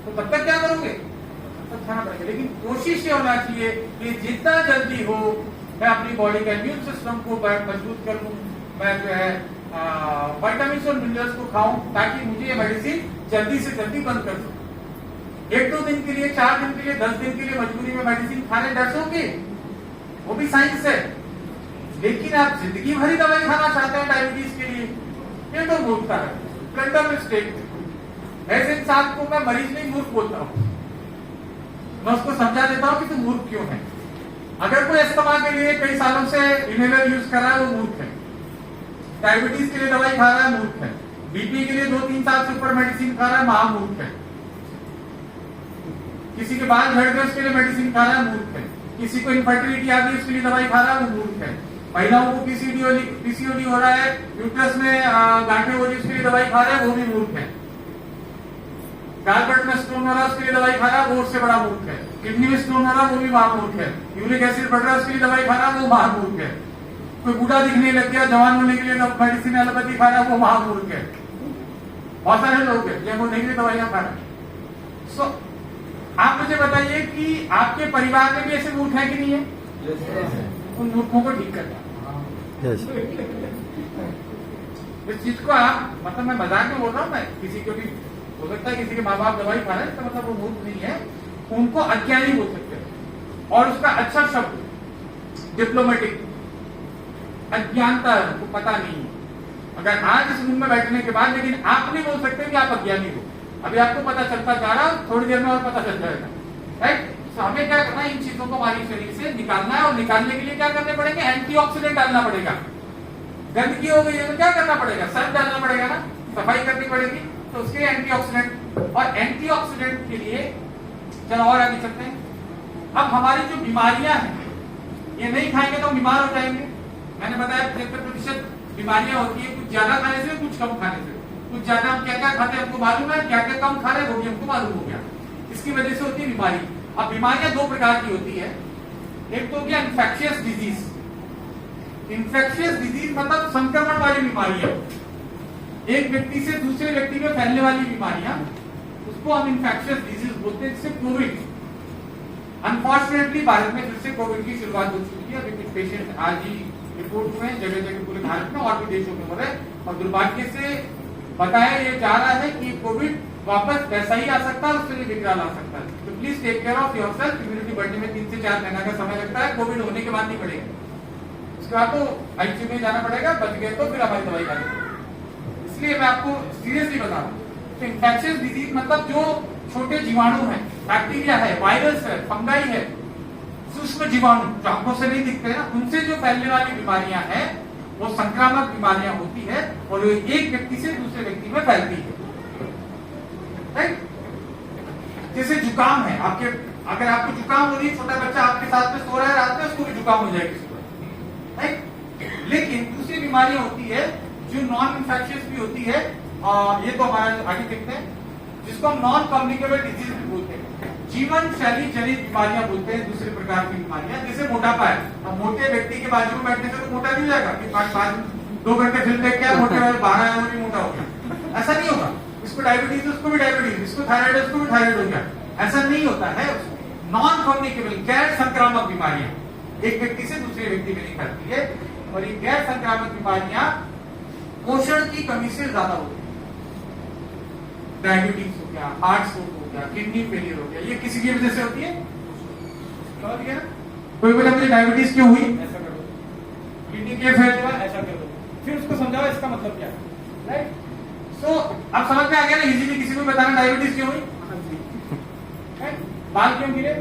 तो तब तक क्या करोगे? तब खाना पड़ेगा। लेकिन कोशिश ये होना चाहिए कि जितना जल्दी हो मैं अपनी बॉडी का इम्यून सिस्टम को मजबूत कर लूं, मैं जो है विटामिन और मिनरल्स को खाऊं, ताकि मुझे ये मेडिसिन जल्दी से जल्दी बंद कर दूं। 1-2 दिन के लिए, 4 दिन के लिए, 10 दिन के लिए मजबूरी में मेडिसिन खाने डर सोगे, वो भी साइंस है। लेकिन आप जिंदगी भरी दवाई खाना चाहते हैं डायबिटीज के लिए, ये तो मूर्खता है, ब्लंडर मिस्टेक। ऐसे इंसान को मैं मरीज नहीं मूर्ख बोलता हूं, मैं उसको समझा देता हूं कि तू मूर्ख क्यों है। अगर कोई अस्थमा के लिए कई सालों से इनहेलर यूज कर रहा है, वो मूर्ख है। डायबिटीज के लिए दवाई खा रहा है, मूर्ख है। बीपी के लिए 2-3 साल से ऊपर मेडिसिन खा रहा है, महामूर्ख है। किसी के बाल झड़ गए उसके लिए मेडिसिन खा रहा है, मूर्ख है। किसी को इनफर्टिलिटी आ गई उसके लिए दवाई खा रहा है, वो मूर्ख है। महिलाओं को पीसीओडी हो रहा है, यूट्रस में गांठें हो रही है, उसके लिए दवाई खा रहा है, वो भी मूर्ख है। गालबट में स्टोन हो रहा है, उसके लिए दवाई खा रहा है, वो उससे बड़ा मूर्ख है। किडनी में स्टोन हो रहा है, वो भी महामूर्ख है। यूरिक एसिड बढ़ रहा है, उसके लिए दवाई खा रहा है, वो महामूर्ख है। कोई बूढ़ा दिखने लग गया, जवान होने के लिए मेडिसिन एलोपैथी खा रहा है, वो महामूर्ख है। बहुत सारे लोग हैं ये होने के लिए दवाइयां खा रहे हैं। सो आप मुझे बताइए कि आपके परिवार में भी ऐसे मूर्ख है कि नहीं है? उन मूर्खों को ठीक करना। इस चीज को आप, मतलब मैं मजाक में बोल रहा हूँ, मैं किसी को भी हो सकता है किसी के माँ बाप दवाई खा रहे हैं तो मतलब वो मूर्ख नहीं है, उनको अज्ञानी बोल सकते हैं। और उसका अच्छा शब्द डिप्लोमेटिक, अज्ञानता, उनको पता नहीं है। अगर आज इस रूम में बैठने के बाद, लेकिन आप नहीं बोल सकते कि आप अज्ञानी हो, अभी आपको पता चलता जा रहा, थोड़ी देर में और पता चल जाएगा, राइट? तो हमें क्या करना है, इन चीजों को हमारे शरीर से निकालना है, और निकालने के लिए क्या करने पड़ेंगे? एंटीऑक्सीडेंट डालना पड़ेगा। गंदगी हो गई है तो क्या करना पड़ेगा? सर्फ डालना पड़ेगा ना, सफाई करनी पड़ेगी, तो उसके एंटीऑक्सीडेंट। और एंटीऑक्सीडेंट के लिए चलो और आगे चलते हैं। अब हमारी जो बीमारियां हैं, ये नहीं खाएंगे तो हम बीमार हो जाएंगे। मैंने बताया 75% बीमारियां होती है कुछ ज्यादा खाने से, कुछ कम खाने से। कुछ ज्यादा हम क्या क्या खाते हैं हमको मालूम है, क्या क्या कम खा रहे हैं वो भी हमको मालूम हो गया। इसकी वजह से होती है बीमारी। अब बीमारियां 2 प्रकार की होती है। एक तो हो गया इन्फेक्शियस डिजीज। इन्फेक्शियस डिजीज मतलब संक्रमण वाली बीमारियां, एक व्यक्ति से दूसरे व्यक्ति में फैलने वाली बीमारियां, उसको हम इन्फेक्शियस डिजीज बोलते हैं। जैसे कोविड, अनफॉर्चुनेटली भारत में फिर से कोविड की शुरुआत हो चुकी है। अभी कुछ पेशेंट आज ही रिपोर्ट हुए हैं, जगह जगह पूरे भारत में और भी देशों में हो रहे हैं। और दुर्भाग्य से बताया ये जा रहा है कि कोविड वापस वैसा ही आ सकता है, उससे भी विकराल आ सकता है। तो please take care of yourself. Immunity बढ़ने में 3 से 4 महीना का समय लगता है, कोविड होने के बाद नहीं पड़ेगा। उसके बाद तो आईसीयू में जाना पड़ेगा, बच गए तो फिर हमारी दवाई खानी। इसलिए मैं आपको सीरियसली बता रहा हूँ, तो इन्फेक्शियस डिजीज मतलब जो छोटे जीवाणु है, बैक्टीरिया है, वायरस है, फंगाई है, सूक्ष्म जीवाणु जो आंखों से नहीं दिखते ना, उनसे जो फैलने वाली बीमारियां हैं वो संक्रामक बीमारियां होती है, और एक व्यक्ति से दूसरे व्यक्ति में फैलती है, राइट? जैसे जुकाम है, आपके अगर आपको जुकाम हो रही है, छोटा बच्चा आपके साथ में सो रहा है रात में, उसको भी जुकाम हो जाएगी, राइट? लेकिन दूसरी बीमारियां होती है जो नॉन इन्फेक्शियस भी होती है, और ये तो हमारा आगे देखते हैं, जिसको हम नॉन कम्युनिकेबल डिजीज भी बोलते हैं। जीवन शैली जनित बीमारियां बोलते हैं, दूसरे प्रकार की बीमारियां। जैसे मोटापा है, अब मोटे व्यक्ति के बाजू में बैठने से तो मोटा नहीं हो जाएगा कि 2 घंटे फिल्म देख के मोटे 12 है वो भी मोटा हो गया, ऐसा नहीं होगा। इसको डायबिटीज, उसको भी डायबिटीज, इसको थायराइड, उसको भी थायराइड हो गया, ऐसा नहीं होता है। नॉन कम्युनिकेबल, गैर संक्रामक बीमारियां एक व्यक्ति से दूसरे व्यक्ति में नहीं फैलती है। और ये गैर संक्रामक बीमारियां पोषण की कमी से ज्यादा होती है। डायबिटीज हो गया, हार्ट स्ट्रोक हो गया, किडनी फेलियर हो गया, ये किसी की वजह से होती है। समझ गया ना? कोई बोला मुझे डायबिटीज क्यों हुई, ऐसा कर दो, किडनी क्यों फेल हुआ, ऐसा कर दो, फिर उसको समझाओ इसका मतलब क्या है। राइट? सो अब समझ में आ गया ना, इजीली किसी को बताना डायबिटीज क्यों हुई, बाल क्यों गिरे,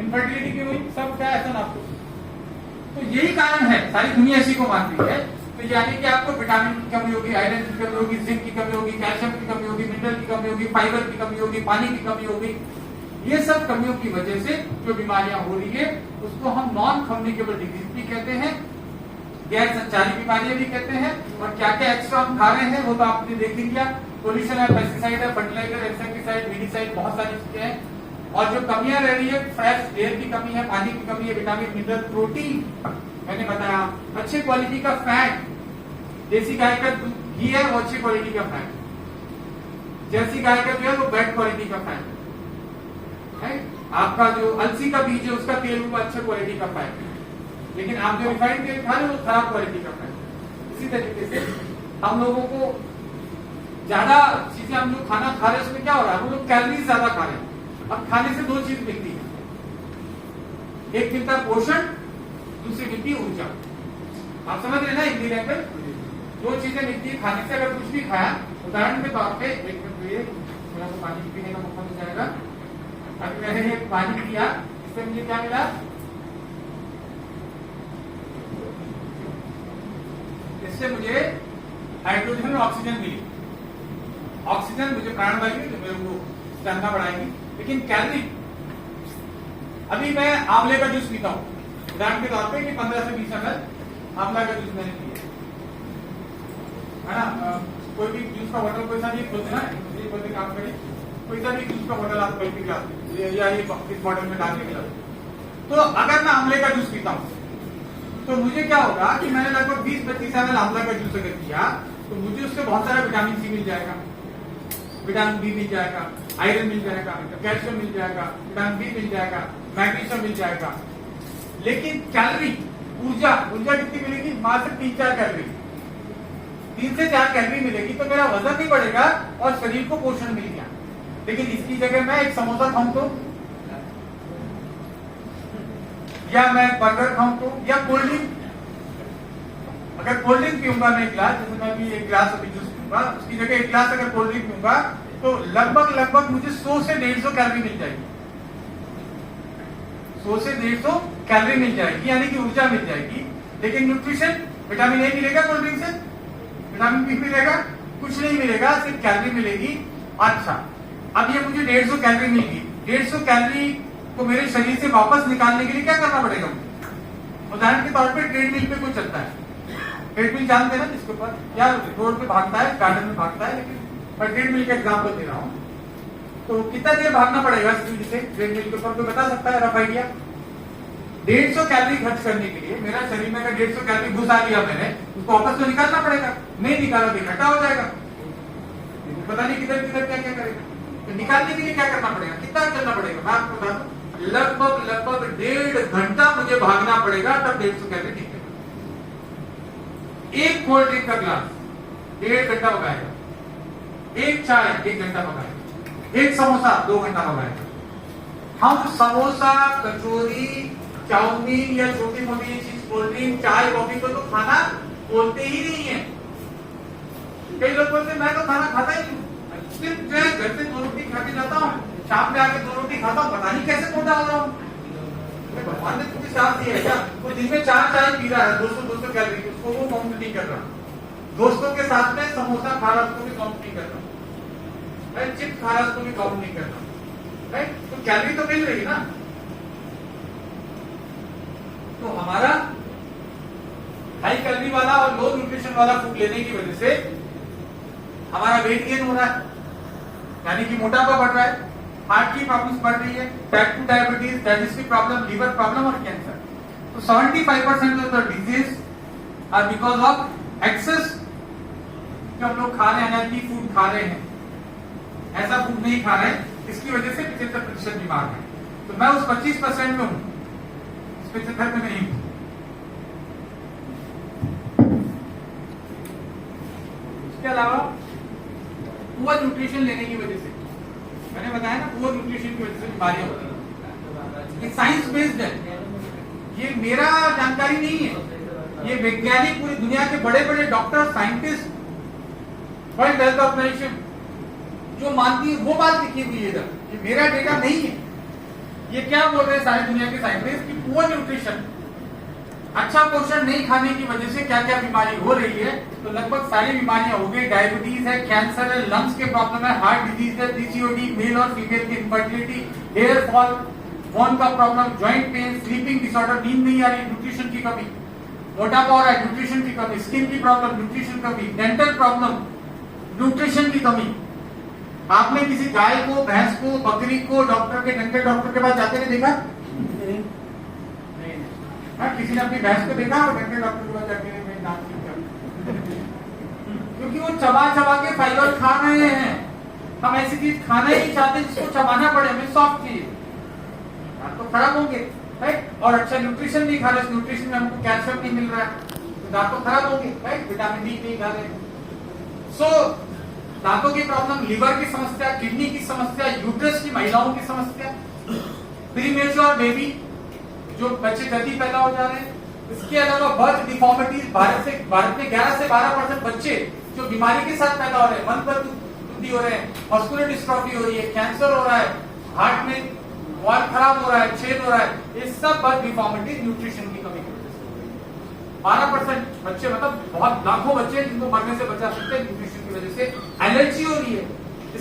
इनफर्टिलिटी क्यों हुई, सब क्या ऐसा ना आपको। तो यही कारण है, सारी दुनिया इसी को मानती है। तो यानी कि आपको विटामिन की कमी होगी, आयरन की कमी होगी, जिंक की कमी होगी, कैल्शियम की कमी होगी, मिनरल की कमी होगी, फाइबर की कमी होगी, पानी की कमी होगी। ये सब कमियों की वजह से जो बीमारियां हो रही है उसको हम नॉन कम्युनिकेबल डिजीज भी कहते हैं, गैर संचारी बीमारियां भी कहते हैं। और क्या क्या एक्स्ट्रा हम खा रहे हैं वो तो आपने देख लिया, पोल्यूशन है, पेस्टिसाइड है, फर्टिलाइजर, इंसेक्टिसाइड, वीडिसाइड, बहुत सारी चीजें हैं। और जो कमियां रह रही है, फ्रेश एयर की कमी है, पानी की कमी है, विटामिन, मिनरल, प्रोटीन, मैंने बताया, अच्छे क्वालिटी का फैट, देसी गाय का घी है वो अच्छी क्वालिटी का फैट, जर्सी गाय का जो है वो बेड क्वालिटी का फैट है। आपका जो अलसी का बीज है उसका तेल वो अच्छे क्वालिटी का फैट है, लेकिन आप जो रिफाइंड तेल खा रहे हो वो खराब क्वालिटी का फैट है। इसी तरीके से हम लोगों को ज्यादा चीजें हम लोग खाना खा रहे हैं, उसमें क्या हो रहा है, हम लोग कैलोरीज ज्यादा खा रहे हैं। अब खाने से दो चीज मिलती है, एक मिलता है पोषण, दूसरी मिलती है ऊर्जा। आप समझ रहे हैं ना हिंदी लैंग्वेज, दो चीजें मिलती है खाने से। अगर कुछ भी खाया, उदाहरण के तौर पे, एक मिनट ये थोड़ा सा पानी पीने का मौका मिल जाएगा। अभी मैंने ये पानी पिया, इससे मुझे क्या मिला, इससे मुझे हाइड्रोजन और ऑक्सीजन मिली। ऑक्सीजन मुझे प्राणवायु जो मेरे को स्टैमिना बढ़ाएगी, लेकिन कैलोरी, अभी मैं आंवले का जूस पीता हूँ उदाहरण के तौर पे कि 15 से 20 ml आंवला का जूस मैंने पिया है ना। कोई भी जूस का बोतल कोई सा भी खोलते ना, ये बोलते काम करें, कोई सा भी जूस का बोतल आप कोई भी गिलास या ये इस बॉटल में डाल के गिलास। तो अगर मैं आंवले का जूस पीता हूँ तो मुझे क्या होगा कि मैंने लगभग 20-25 ml आंवला का जूस अगर पिया तो मुझे उससे बहुत सारा विटामिन सी मिल जाएगा, विटामिन बी मिल जाएगा, आयरन मिल जाएगा, कैल्शियम मिल जाएगा, विटामिन बी मिल जाएगा, मैग्नीशियम मिल जाएगा। लेकिन कैलोरी, ऊर्जा कितनी मिलेगी, मात्र 3-4 कैलोरी, 3 से 4 कैलोरी मिलेगी। तो मेरा वजन नहीं बढ़ेगा और शरीर को पोषण मिल गया। लेकिन इसकी जगह मैं एक समोसा खाऊं तो, या मैं बर्गर खाऊं तो, या कोल्ड ड्रिंक, अगर कोल्ड ड्रिंक पीऊंगा मैं एक गिलास, जैसे मैं भी एक गिलास अभी जूस पीऊंगा, उसकी जगह एक गिलास अगर कोल्ड ड्रिंक पीऊंगा तो लगभग मुझे 100 से 150 कैलोरी मिल जाएगी, 100 से 150 कैलोरी मिल जाएगी, यानी कि ऊर्जा मिल जाएगी। लेकिन न्यूट्रिशन, विटामिन ए मिलेगा कोल्ड ड्रिंक से, विटामिन बी मिलेगा, कुछ नहीं मिलेगा, सिर्फ कैलोरी मिलेगी। अच्छा, अब ये मुझे 150 कैलोरी मिल गई, 150 कैलोरी को मेरे शरीर से वापस निकालने के लिए क्या करना पड़ेगा मुझे। उदाहरण के तौर पर ट्रेडमिल पे कोई चलता है, ट्रेडमिल जानते हैं ना जिसके ऊपर, या रोड पे भागता है, गार्डन में भागता है, लेकिन मैं ट्रेडमिल का एग्जाम्पल दे रहा हूँ। तो कितना देर भागना पड़ेगा स्पीड से ट्रेडमिल के ऊपर, कोई बता सकता है रफ आइडिया। 150 कैलोरी खर्च करने के लिए मेरा शरीर में अगर 150 कैलोरी घुसा लिया मैंने, उसको वापस तो निकालना पड़ेगा, नहीं निकाला तो इकट्ठा हो जाएगा, पता नहीं किधर किधर क्या क्या करेगा। तो निकालने के लिए क्या करना पड़ेगा, कितना चलना पड़ेगा, मैं आपको बता दूं, लगभग 1.5 घंटा मुझे भागना पड़ेगा, तब 150 कैलोरी निकलेगा। एक कोल्ड ड्रिंक का ग्लास 1.5 घंटा पकाएगा, एक चाय 1 घंटा पकाएगा, एक समोसा 2 घंटा पकाएगा। हम समोसा, कचौरी, चाउमीन या छोटी मोटी चीज, कोल्ड ड्रिंक, चाय, कॉफी को तो खाना बोलते ही नहीं है। कई लोग बोलते हैं मैं तो खाना खाता ही नहीं, सिर्फ जो है घर से 2 रोटी खा के जाता हूँ, शाम में आके 2 रोटी खाता हूँ, पता नहीं कैसे मोटा हो रहा हूँ। भगवान ने तुझे साथ दिया है क्या, वो दिन में 4 चाय पी रहा है, 200 कैलोरी, उसको वो काउंट नहीं कर रहा। दोस्तों के साथ में समोसा खा रहा, उसको भी काउंट नहीं कर रहा, चिप्स खा रहा, उसको भी काउंट नहीं कर रहा, राइट। तो कैलोरी तो मिल रही ना। तो हमारा हाई कैलोरी वाला और लो न्यूट्रिशन वाला फूड लेने की वजह से हमारा वेट गेन हो रहा है, यानी कि मोटापा बढ़ रहा है, हार्ट की प्रॉब्लम्स बढ़ रही है, type 2 diabetes, digestive problem, liver problem और कैंसर। तो 75% of the disease are because of excess. जो हम लोग खा रहे हैं, अनहेल्दी फूड खा रहे हैं, ऐसा फूड नहीं खा रहे हैं, इसकी वजह से 75% बीमार है। तो मैं उस 25% में हूं, इस 75 में नहीं हूं। उसके अलावा पुअर न्यूट्रिशन लेने की वजह से, मैंने बताया ना, पुअर न्यूट्रिशन की वजह से बीमारियां होती हैं। ये साइंस बेस्ड है, ये मेरा जानकारी नहीं है, ये वैज्ञानिक पूरी दुनिया के बड़े बड़े doctor, scientist, World Health Organization जो मानती है वो बात लिखी हुई है इधर, ये मेरा डेटा नहीं है। ये क्या बोल रहे हैं सारी दुनिया के साइंटिस्ट कि पुअर न्यूट्रिशन, अच्छा पोषण नहीं खाने की वजह से क्या क्या बीमारी हो रही है, तो लगभग सारी बीमारियां हो गई। डायबिटीज है, कैंसर है, लंग्स के प्रॉब्लम है, हार्ट डिजीज है, पीसीओडी, मेल और फीमेल की इनफर्टिलिटी, हेयर फॉल, बोन का problem, joint pain, sleeping disorder, नींद नहीं आ रही, न्यूट्रिशन की कमी, मोटापा हो रहा है, न्यूट्रिशन की कमी, स्किन की प्रॉब्लम, न्यूट्रिशन कमी, डेंटल प्रॉब्लम, न्यूट्रिशन की कमी। आपने किसी गाय को, भैंस को, बकरी को डॉक्टर के, डेंटल डॉक्टर के पास जाते नहीं देखा? हाँ, किसी ने अपनी भैंस को देखा और डेंटल डॉक्टर के पास जाके मैं दांत ठीक कर, क्योंकि वो चबा चबा के फाइबर खा रहे हैं। हम ऐसी चीज खाना ही नहीं चाहते जिसको चबाना पड़े, हमें सॉफ्ट चाहिए, दांत तो खराब होंगे, राइट? और अच्छा न्यूट्रिशन नहीं खा रहे, न्यूट्रिशन में हमको कैल्शियम नहीं मिल रहा है तो दांत तो खराब होंगे, राइट? विटामिन डी नहीं खा रहे। सो दांतों की प्रॉब्लम, लिवर की समस्या, किडनी की समस्या, यूट्रस की महिलाओं की समस्या, प्रीमेच्योर बेबी, जो बच्चे जल्दी पैदा हो जा रहे हैं। इसके अलावा बर्थ डिफॉर्मिटीज, भारत में 11 से 12% बच्चे जो बीमारी के साथ पैदा हो रहे हैं, मन पर वृद्धि हो रहे हैं, मस्कुलर डिस्ट्रॉफी हो रही है, कैंसर हो रहा है, हार्ट में वॉल खराब हो रहा है, छेद हो रहा है, ये सब बर्थ डिफॉर्मिटीज न्यूट्रिशन की कमी की वजह से हो रही है। 12% बच्चे, मतलब बहुत लाखों बच्चे जिनको मरने से बचा सकते हैं न्यूट्रिशन की वजह से। एलर्जी हो रही है,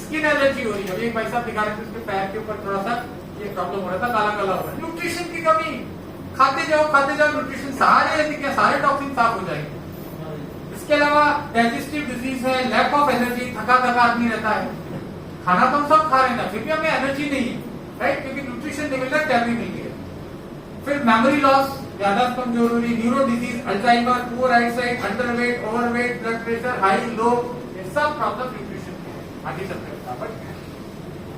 स्किन एलर्जी हो रही है। अभी एक भाई साहब दिखा रहे थे, उसके पैर के ऊपर थोड़ा सा ये प्रॉब्लम हो रहा था, काला काला हो रहा है, न्यूट्रिशन की कमी। खाते जाओ न्यूट्रिशन, सारे टॉक्सिन साफ हो जाएंगे। इसके अलावा डाइजेस्टिव डिजीज है, लैक ऑफ एनर्जी, थका आदमी रहता है, खाना तो हम सब खा रहे हैं ना, फिर भी हमें एनर्जी नहीं है, राइट? क्योंकि न्यूट्रिशन लेवल तक कैलोरी नहीं है। फिर मेमोरी लॉस, याददाश्त कमजोर हो रही, neuro disease, Alzheimer, poor eyesight, underweight, overweight, blood pressure high low, ये सब प्रॉब्लम न्यूट्रिशन की है। आगे चलते हैं।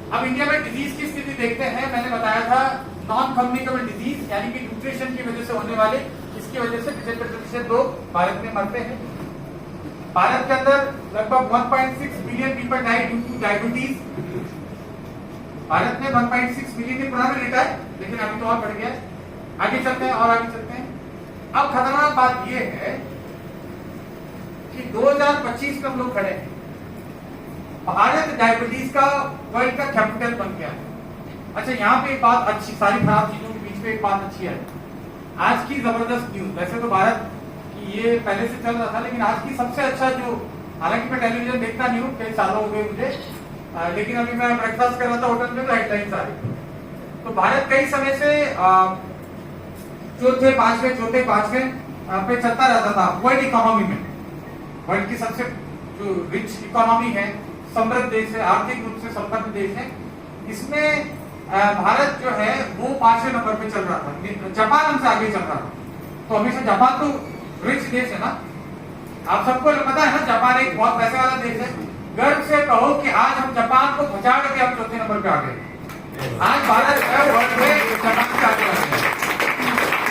अब इंडिया में डिजीज की स्थिति देखते हैं। मैंने बताया था नॉन कम्युनिकेबल डिजीज, यानी कि न्यूट्रिशन की वजह से होने वाले, इसकी वजह से 75% लोग भारत में मरते हैं। भारत के अंदर लगभग 1.6 million people die due to diabetes. Bharat में 1.6 मिलियन के पुराना डेटा है, लेकिन अभी तो और बढ़ गया है। आगे चलते हैं और आगे चलते हैं। अब खतरनाक बात यह है कि 2025 में हम लोग खड़े हैं, भारत डायबिटीज का वर्ल्ड का कैपिटल बन गया है। अच्छा, यहाँ पे एक बात अच्छी, सारी खराब चीजों के बीच में एक बात अच्छी है। आज की जबरदस्त न्यूज, वैसे तो भारत की ये पहले से चल रहा था, लेकिन आज की सबसे अच्छा जो, हालांकि मैं टेलीविजन देखता नहीं हूँ, कई सालों हो गए मुझे, लेकिन अभी मैं ब्रेकफास्ट कर रहा था होटल में, तो हेडलाइंस आ रही। तो भारत कई समय से चौथे पांचवें पे चलता रहता था वर्ल्ड इकोनॉमी में। वर्ल्ड की सबसे जो रिच इकोनॉमी है, समृद्ध देश है, आर्थिक रूप से संपन्न देश है, इसमें भारत जो है वो 5वें नंबर पे चल रहा था। जापान हमसे आगे चल रहा था। तो हमेशा जापान तो रिच देश है ना, आप सबको पता है ना, जापान एक बहुत पैसे वाला देश है। गर्व से कहो कि आज हम जापान को बचा करके हम चौथे नंबर पे आ गए। आज भारत वर्ल्ड में जापान से आगे बढ़ गया।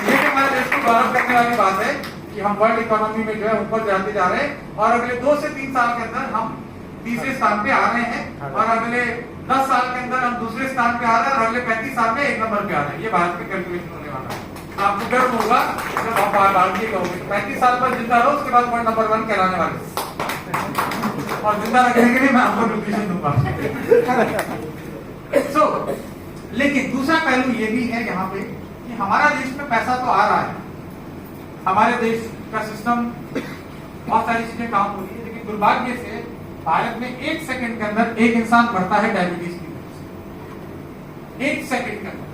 ये हमारे देश को गौरव करने वाली बात है कि हम वर्ल्ड इकोनॉमी में जो है ऊपर जाते जा रहे हैं, और अगले 2 से 3 साल के अंदर हम तीसरे स्थान पे आ रहे हैं, और अगले 10 साल के अंदर हम दूसरे स्थान पे आ रहे हैं, और अगले 35 साल में 1 नंबर पे आ रहे हैं। ये भारत में कैलकुलेशन होने वाला है। आपको गर्व होगा जब आप भारतीय कहोगे। 35 साल पर जिंदा रहो, उसके बाद वर्ल्ड नंबर 1 कहलाने वाले, और जिंदा रखने के लिए मैं आपको न्यूट्रिशन दूंगा। लेकिन दूसरा पहलू ये भी है यहाँ पे कि हमारा देश में पैसा तो आ रहा है, हमारे देश का सिस्टम, बहुत सारी चीजें काम हो रही है, लेकिन दुर्भाग्य से भारत में 1 सेकंड के अंदर एक इंसान मरता है डायबिटीज की वजह से। 1 सेकंड के अंदर